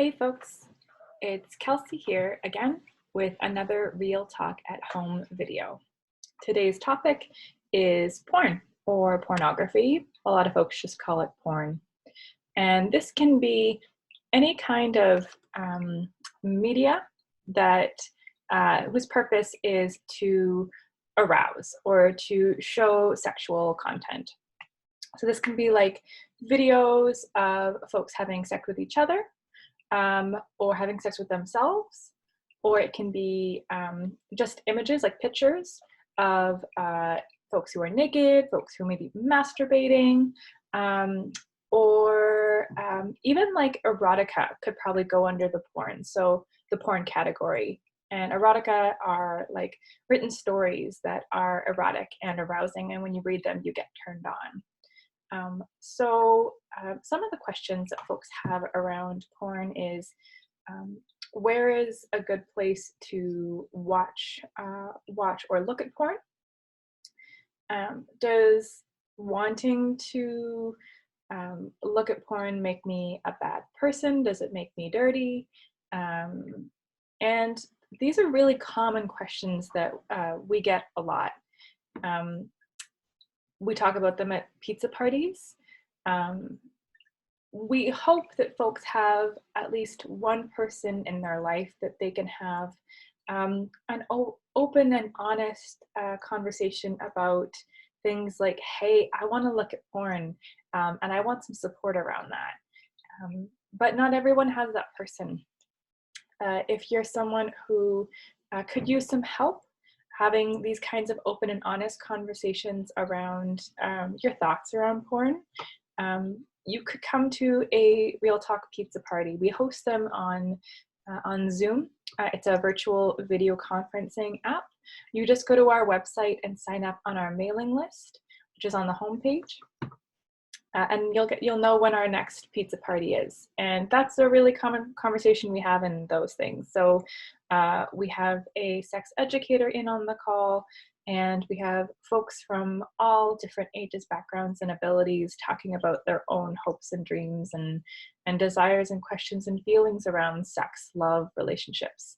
Hey folks, it's Kelsey here again with another Real Talk at Home video. Today's topic is porn or pornography. A lot of folks just call it porn. And this can be any kind of media that whose purpose is to arouse or to show sexual content. So this can be like videos of folks having sex with each other, or having sex with themselves, or it can be just images like pictures of folks who are naked, folks who may be masturbating, or even like erotica could probably go under the porn, so the porn category. And erotica are like written stories that are erotic and arousing, and when you read them, you get turned on. Some of the questions that folks have around porn is, where is a good place to watch or look at porn? Does wanting to look at porn make me a bad person? Does it make me dirty? And these are really common questions that we get a lot. We talk about them at pizza parties. We hope that folks have at least one person in their life that they can have an open and honest conversation about things like, hey, I want to look at porn and I want some support around that. But not everyone has that person. If you're someone who could use some help having these kinds of open and honest conversations around your thoughts around porn, you could come to a Real Talk pizza party. We host them on Zoom. It's a virtual video conferencing app. You just go to our website and sign up on our mailing list, which is on the homepage. And you'll know when our next pizza party is. And that's a really common conversation we have in those things. So we have a sex educator in on the call, and we have folks from all different ages, backgrounds, and abilities talking about their own hopes and dreams and desires and questions and feelings around sex, love, relationships.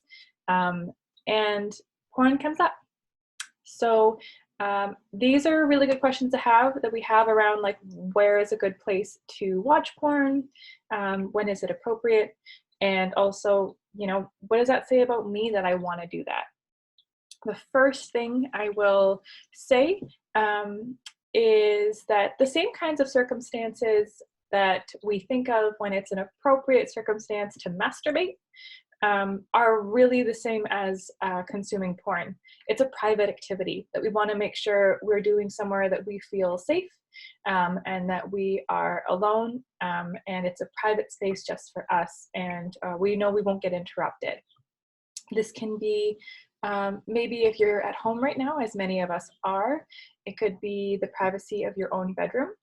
And porn comes up. So these are really good questions to have that we have around, like, where is a good place to watch porn? When is it appropriate? And also, you know, what does that say about me that I want to do that? The first thing I will say is that the same kinds of circumstances that we think of when it's an appropriate circumstance to masturbate are really the same as consuming porn. It's a private activity that we want to make sure we're doing somewhere that we feel safe and that we are alone, and it's a private space just for us, and we know we won't get interrupted. This can be maybe if you're at home right now, as many of us are, it could be the privacy of your own bedroom.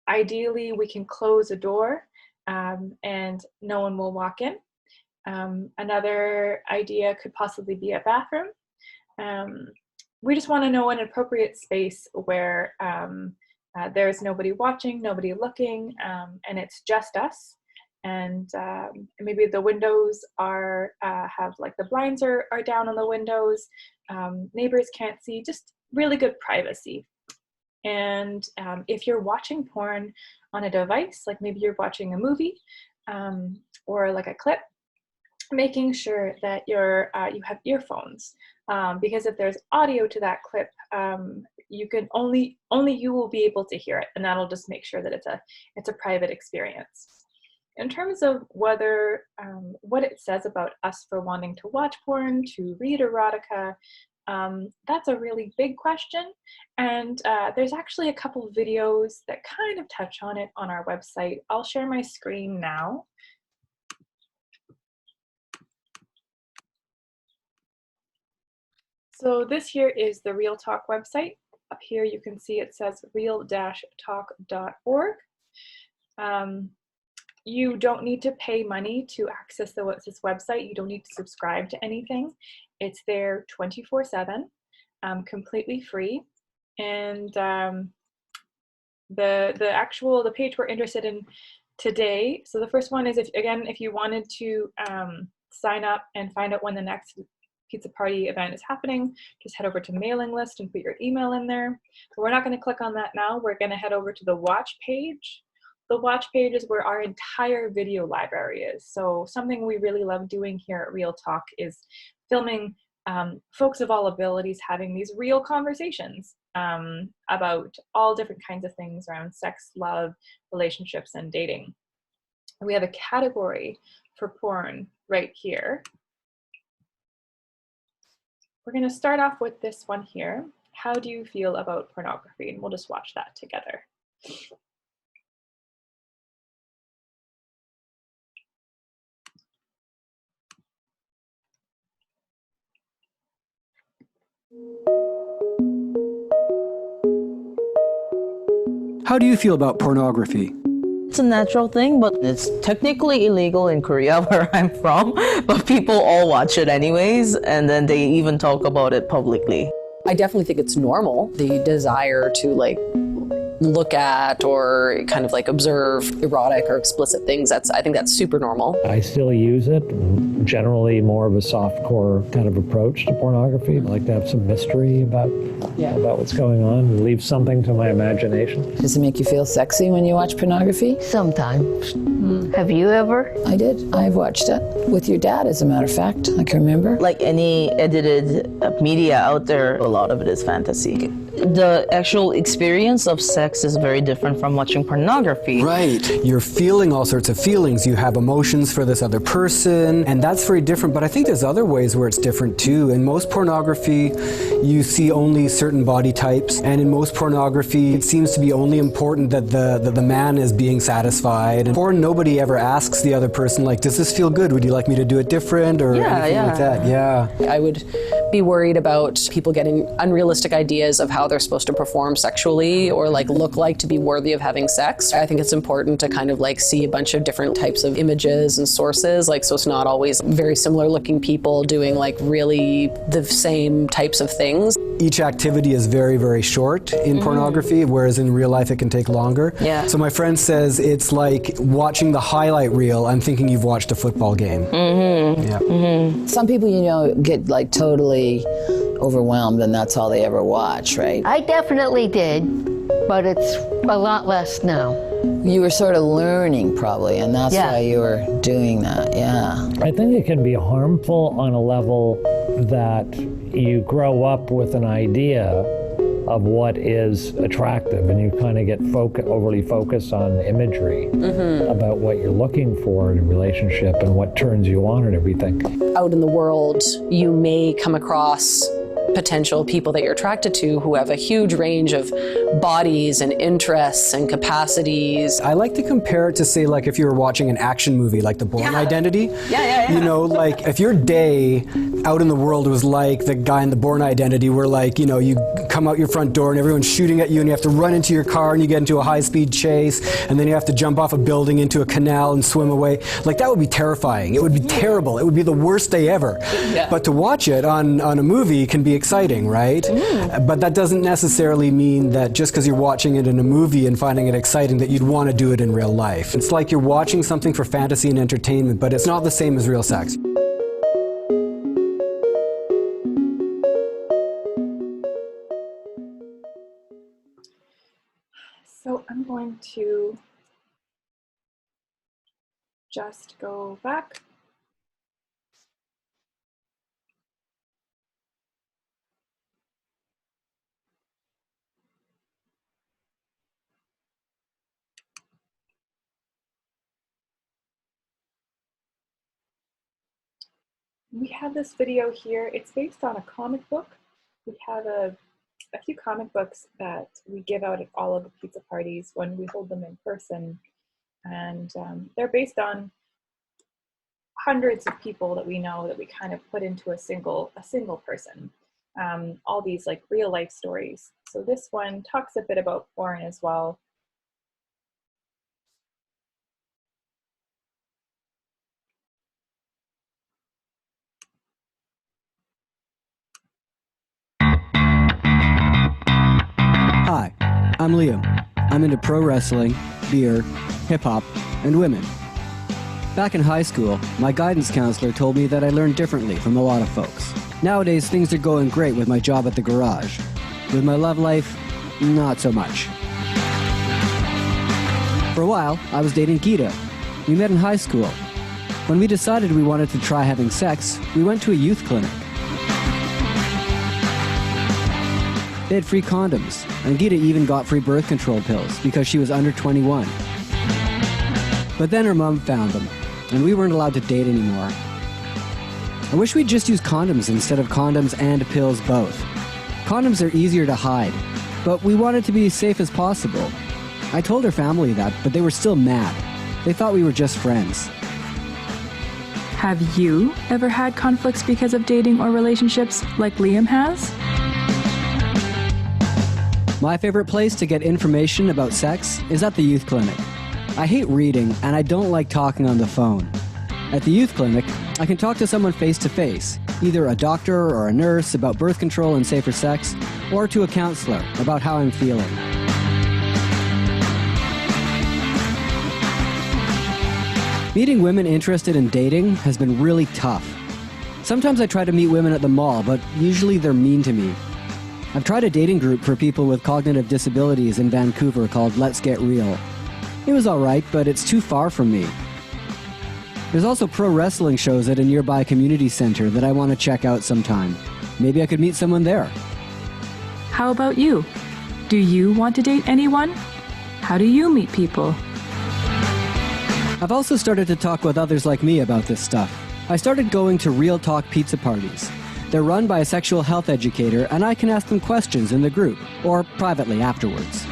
Ideally, we can close a door and no one will walk in. Another idea could possibly be a bathroom. We just want to know an appropriate space where there's nobody watching, nobody looking, and it's just us. And maybe the windows are have, like, the blinds are down on the windows. Neighbors can't see, just really good privacy. And if you're watching porn on a device, like maybe you're watching a movie or like a clip, making sure that you have earphones, because if there's audio to that clip, you can only you will be able to hear it, and that'll just make sure that it's a private experience. In terms of whether what it says about us for wanting to watch porn, to read erotica, that's a really big question, and there's actually a couple videos that kind of touch on it on our website. I'll share my screen now. So this here is the Real Talk website. Up here you can see it says real-talk.org. You don't need to pay money to access this website. You don't need to subscribe to anything. It's there 24/7, completely free. And the page we're interested in today. So the first one is, if you wanted to sign up and find out when the next pizza party event is happening, just head over to mailing list and put your email in there. But we're not going to click on that now. We're going to head over to the watch page. The watch page is where our entire video library is. So something we really love doing here at Real Talk is filming folks of all abilities having these real conversations about all different kinds of things around sex, love, relationships, and dating. We have a category for porn right here. We're going to start off with this one here. How do you feel about pornography? And we'll just watch that together. How do you feel about pornography? It's a natural thing, but it's technically illegal in Korea, where I'm from, but people all watch it anyways, and then they even talk about it publicly. I definitely think it's normal, the desire to look at or kind of observe erotic or explicit things. I think that's super normal. I still use it, generally more of a softcore kind of approach to pornography. I like to have some mystery about what's going on, leave something to my imagination. Does it make you feel sexy when you watch pornography? Sometimes. Have you ever? I did. I've watched it with your dad, as a matter of fact. I can remember. Like any edited media out there, a lot of it is fantasy. The actual experience of sex is very different from watching pornography. Right. You're feeling all sorts of feelings. You have emotions for this other person, and that's very different. But I think there's other ways where it's different too. In most pornography, you see only certain body types, and in most pornography, it seems to be only important that the man is being satisfied. And porn, nobody ever asks the other person, does this feel good? Would you like me to do it different or anything like that? Yeah. I would be worried about people getting unrealistic ideas of how they're supposed to perform sexually or look like to be worthy of having sex. I think it's important to kind of see a bunch of different types of images and sources, so it's not always very similar looking people doing really the same types of things. Each activity is very, very short in pornography, whereas in real life it can take longer. Yeah. So my friend says it's like watching the highlight reel. I'm thinking you've watched a football game. Mm-hmm. Yeah. Mm-hmm. Some people, get totally overwhelmed and that's all they ever watch, right? I definitely did, but it's a lot less now. You were sort of learning probably, and that's why you were doing that, yeah. I think it can be harmful on a level that you grow up with an idea of what is attractive, and you kind of get overly focused on imagery about what you're looking for in a relationship and what turns you on and everything. Out in the world, you may come across potential people that you're attracted to who have a huge range of bodies and interests and capacities. I like to compare it to, say, if you were watching an action movie like The Bourne Identity. Yeah. If your day out in the world was like the guy in The Bourne Identity, where you come out your front door and everyone's shooting at you and you have to run into your car and you get into a high-speed chase and then you have to jump off a building into a canal and swim away. That would be terrifying. It would be terrible. It would be the worst day ever. Yeah. But to watch it on a movie can be exciting, right? But that doesn't necessarily mean that just because you're watching it in a movie and finding it exciting that you'd want to do it in real life. It's like you're watching something for fantasy and entertainment, but it's not the same as real sex. So I'm going to just go back. We have this video here. It's based on a comic book. We have a few comic books that we give out at all of the pizza parties when we hold them in person. And they're based on hundreds of people that we know that we kind of put into a single person. All these real life stories. So this one talks a bit about porn as well. Hi, I'm Liam. I'm into pro wrestling, beer, hip-hop, and women. Back in high school, my guidance counselor told me that I learned differently from a lot of folks. Nowadays, things are going great with my job at the garage. With my love life, not so much. For a while, I was dating Gita. We met in high school. When we decided we wanted to try having sex, we went to a youth clinic. They had free condoms, and Gita even got free birth control pills because she was under 21. But then her mom found them, and we weren't allowed to date anymore. I wish we'd just use condoms instead of condoms and pills both. Condoms are easier to hide, but we wanted to be as safe as possible. I told her family that, but they were still mad. They thought we were just friends. Have you ever had conflicts because of dating or relationships like Liam has? My favorite place to get information about sex is at the youth clinic. I hate reading, and I don't like talking on the phone. At the youth clinic, I can talk to someone face to face, either a doctor or a nurse about birth control and safer sex, or to a counselor about how I'm feeling. Meeting women interested in dating has been really tough. Sometimes I try to meet women at the mall, but usually they're mean to me. I've tried a dating group for people with cognitive disabilities in Vancouver called Let's Get Real. It was alright, but it's too far from me. There's also pro wrestling shows at a nearby community center that I want to check out sometime. Maybe I could meet someone there. How about you? Do you want to date anyone? How do you meet people? I've also started to talk with others like me about this stuff. I started going to Real Talk pizza parties. They're run by a sexual health educator, and I can ask them questions in the group, or privately afterwards.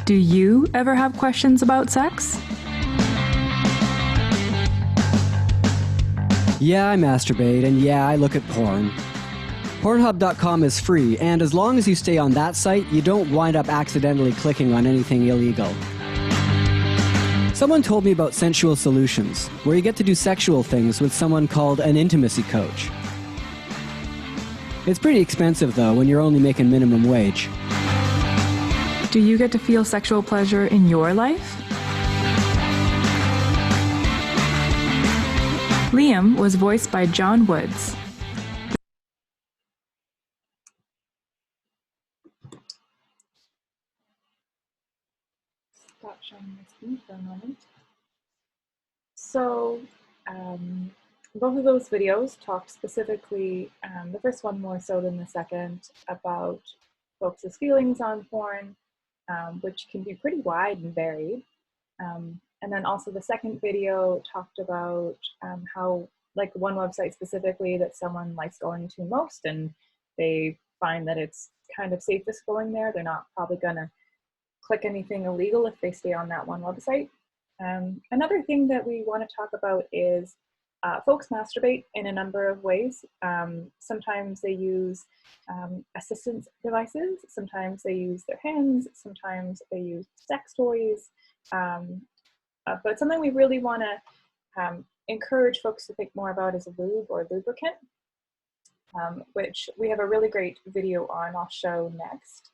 Do you ever have questions about sex? Yeah, I masturbate, and yeah, I look at porn. Pornhub.com is free, and as long as you stay on that site, you don't wind up accidentally clicking on anything illegal. Someone told me about Sensual Solutions, where you get to do sexual things with someone called an intimacy coach. It's pretty expensive, though, when you're only making minimum wage. Do you get to feel sexual pleasure in your life? Liam was voiced by John Woods. Stop sharing my screen for a moment. So, both of those videos talk specifically, the first one more so than the second, about folks' feelings on porn, which can be pretty wide and varied. And then also the second video talked about how, like one website specifically that someone likes going to most, and they find that it's kind of safest going there. They're not probably gonna click anything illegal if they stay on that one website. Another thing that we want to talk about is folks masturbate in a number of ways. Sometimes they use assistance devices, sometimes they use their hands, sometimes they use sex toys. But something we really want to encourage folks to think more about is a lube or lubricant, which we have a really great video on I'll show next.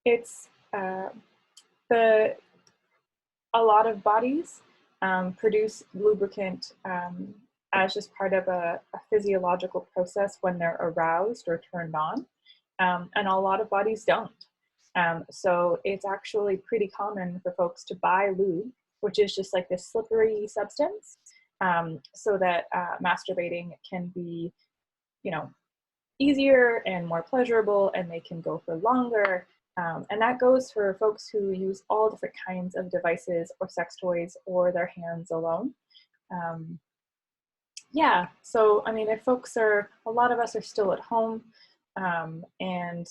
It's a lot of bodies produce lubricant as just part of a physiological process when they're aroused or turned on, and a lot of bodies don't. So it's actually pretty common for folks to buy lube, which is just like this slippery substance, so that masturbating can be, easier and more pleasurable, and they can go for longer. And that goes for folks who use all different kinds of devices or sex toys or their hands alone. Yeah, so I mean, if a lot of us are still at home, and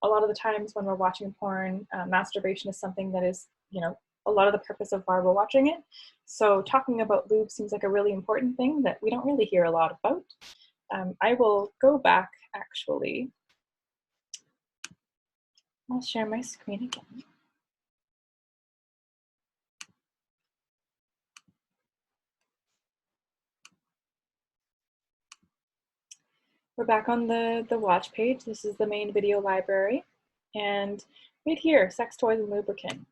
a lot of the times when we're watching porn, masturbation is something that is, a lot of the purpose of why we're watching it. So talking about lube seems like a really important thing that we don't really hear a lot about. I will go back, actually. I'll share my screen again. We're back on the watch page. This is the main video library. And right here, sex toys and lubricant.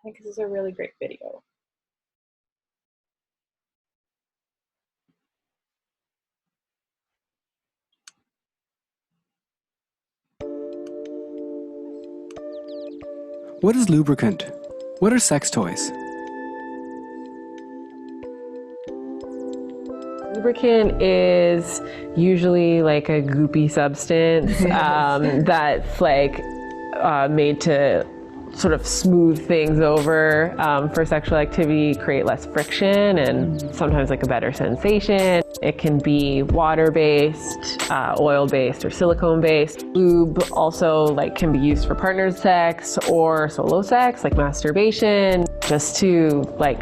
I think this is a really great video. What is lubricant? What are sex toys? Lubricant is usually like a goopy substance that's like made to sort of smooth things over for sexual activity, create less friction and sometimes like a better sensation. It can be water-based, oil-based, or silicone-based. Lube also like can be used for partner sex or solo sex, like masturbation, just to like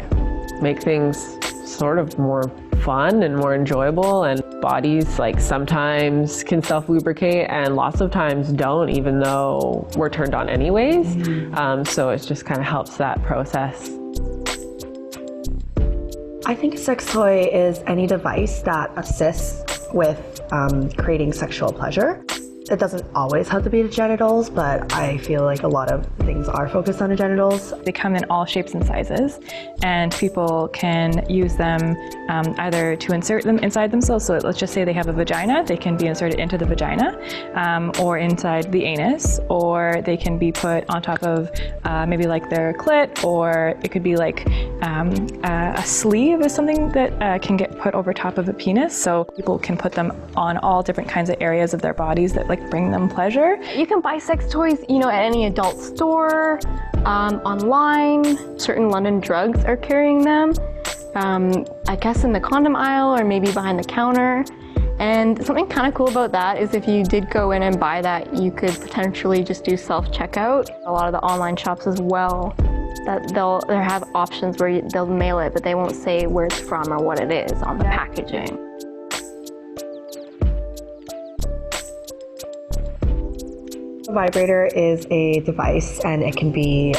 make things sort of more fun and more enjoyable. And bodies like sometimes can self-lubricate and lots of times don't, even though we're turned on anyways. So it just kind of helps that process. I think a sex toy is any device that assists with creating sexual pleasure. It doesn't always have to be the genitals, but I feel like a lot of things are focused on the genitals. They come in all shapes and sizes, and people can use them either to insert them inside themselves. So let's just say they have a vagina, they can be inserted into the vagina or inside the anus, or they can be put on top of maybe like their clit, or it could be like a sleeve is something that can get put over top of a penis. So people can put them on all different kinds of areas of their bodies that like bring them pleasure. You can buy sex toys, at any adult store, online. Certain London drugs are carrying them. I guess in the condom aisle or maybe behind the counter. And something kind of cool about that is if you did go in and buy that, you could potentially just do self-checkout. A lot of the online shops as well, that they'll have options where they'll mail it, but they won't say where it's from or what it is on the packaging. A vibrator is a device, and it can be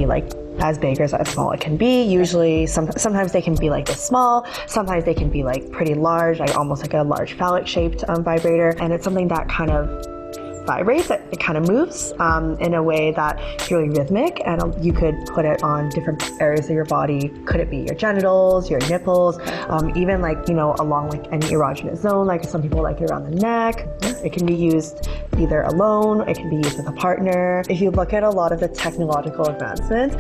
like as big or as small it can be. Usually, sometimes they can be like this small. Sometimes they can be like pretty large, like almost like a large phallic-shaped vibrator. And it's something that kind of vibrates. It kind of moves in a way that's really rhythmic, and you could put it on different areas of your body. Could it be your genitals, your nipples, even like along like any erogenous zone, like some people like it around the neck. It can be used either alone, it can be used with a partner. If you look at a lot of the technological advancements,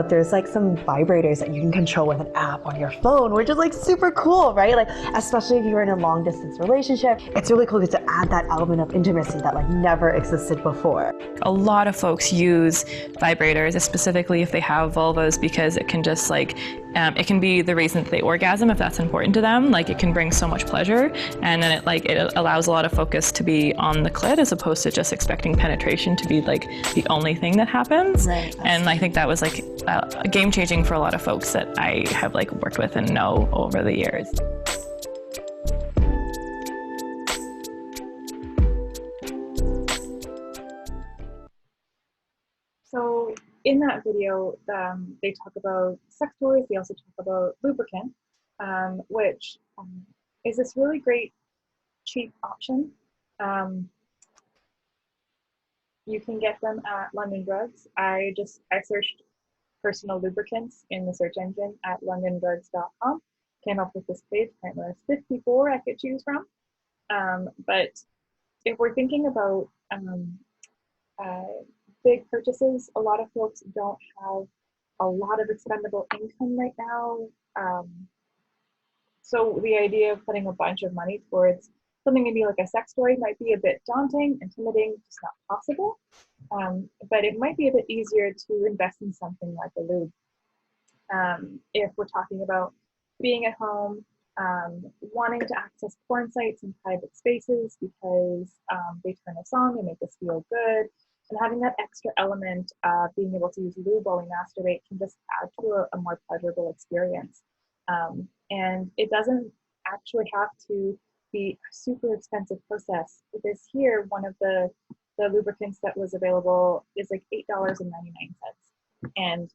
there's like some vibrators that you can control with an app on your phone, which is like super cool, right? Like especially if you're in a long distance relationship, it's really cool to add that element of intimacy that like never existed before. A lot of folks use vibrators, specifically if they have vulvas, because it can just like, it can be the reason that they orgasm if that's important to them. Like it can bring so much pleasure, and then it allows a lot of focus to be on the clit as opposed to just expecting penetration to be like the only thing that happens. Right. And I think that was like game changing for a lot of folks that I have like worked with and know over the years. So in that video, they talk about sex toys. They also talk about lubricant, which is this really great, cheap option. You can get them at London Drugs. I searched personal lubricants in the search engine at londondrugs.com. Came up with this page. Apparently there's 54 I could choose from. But if we're thinking about big purchases, a lot of folks don't have a lot of expendable income right now. So the idea of putting a bunch of money towards something maybe like a sex toy might be a bit daunting, intimidating, just not possible. But it might be a bit easier to invest in something like a lube. If we're talking about being at home, wanting to access porn sites and private spaces because they turn us on, they make us feel good, and having that extra element of being able to use lube while we masturbate can just add to a more pleasurable experience. And it doesn't actually have to be a super expensive process. This here, one of the lubricants that was available is like $8.99. And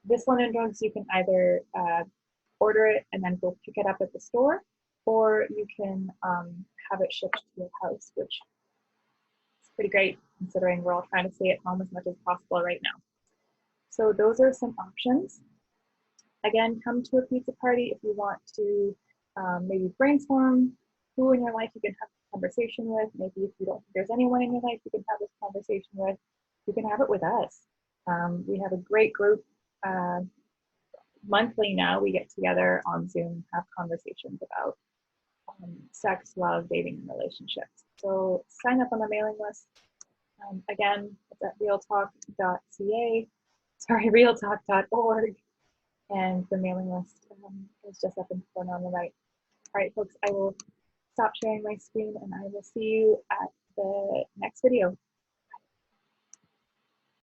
this London Drugs, you can either order it and then go pick it up at the store, or you can have it shipped to your house, which is pretty great considering we're all trying to stay at home as much as possible right now. So those are some options. Again, come to a pizza party if you want to maybe brainstorm who in your life you can have a conversation with. Maybe if you don't think there's anyone in your life you can have this conversation with, you can have it with us. We have a great group. Monthly now, we get together on Zoom, have conversations about sex, love, dating, and relationships. So sign up on the mailing list. Again, it's at realtalk.ca, realtalk.org, and the mailing list is just up in the corner on the right. All right, folks, I will stop sharing my screen and I will see you at the next video.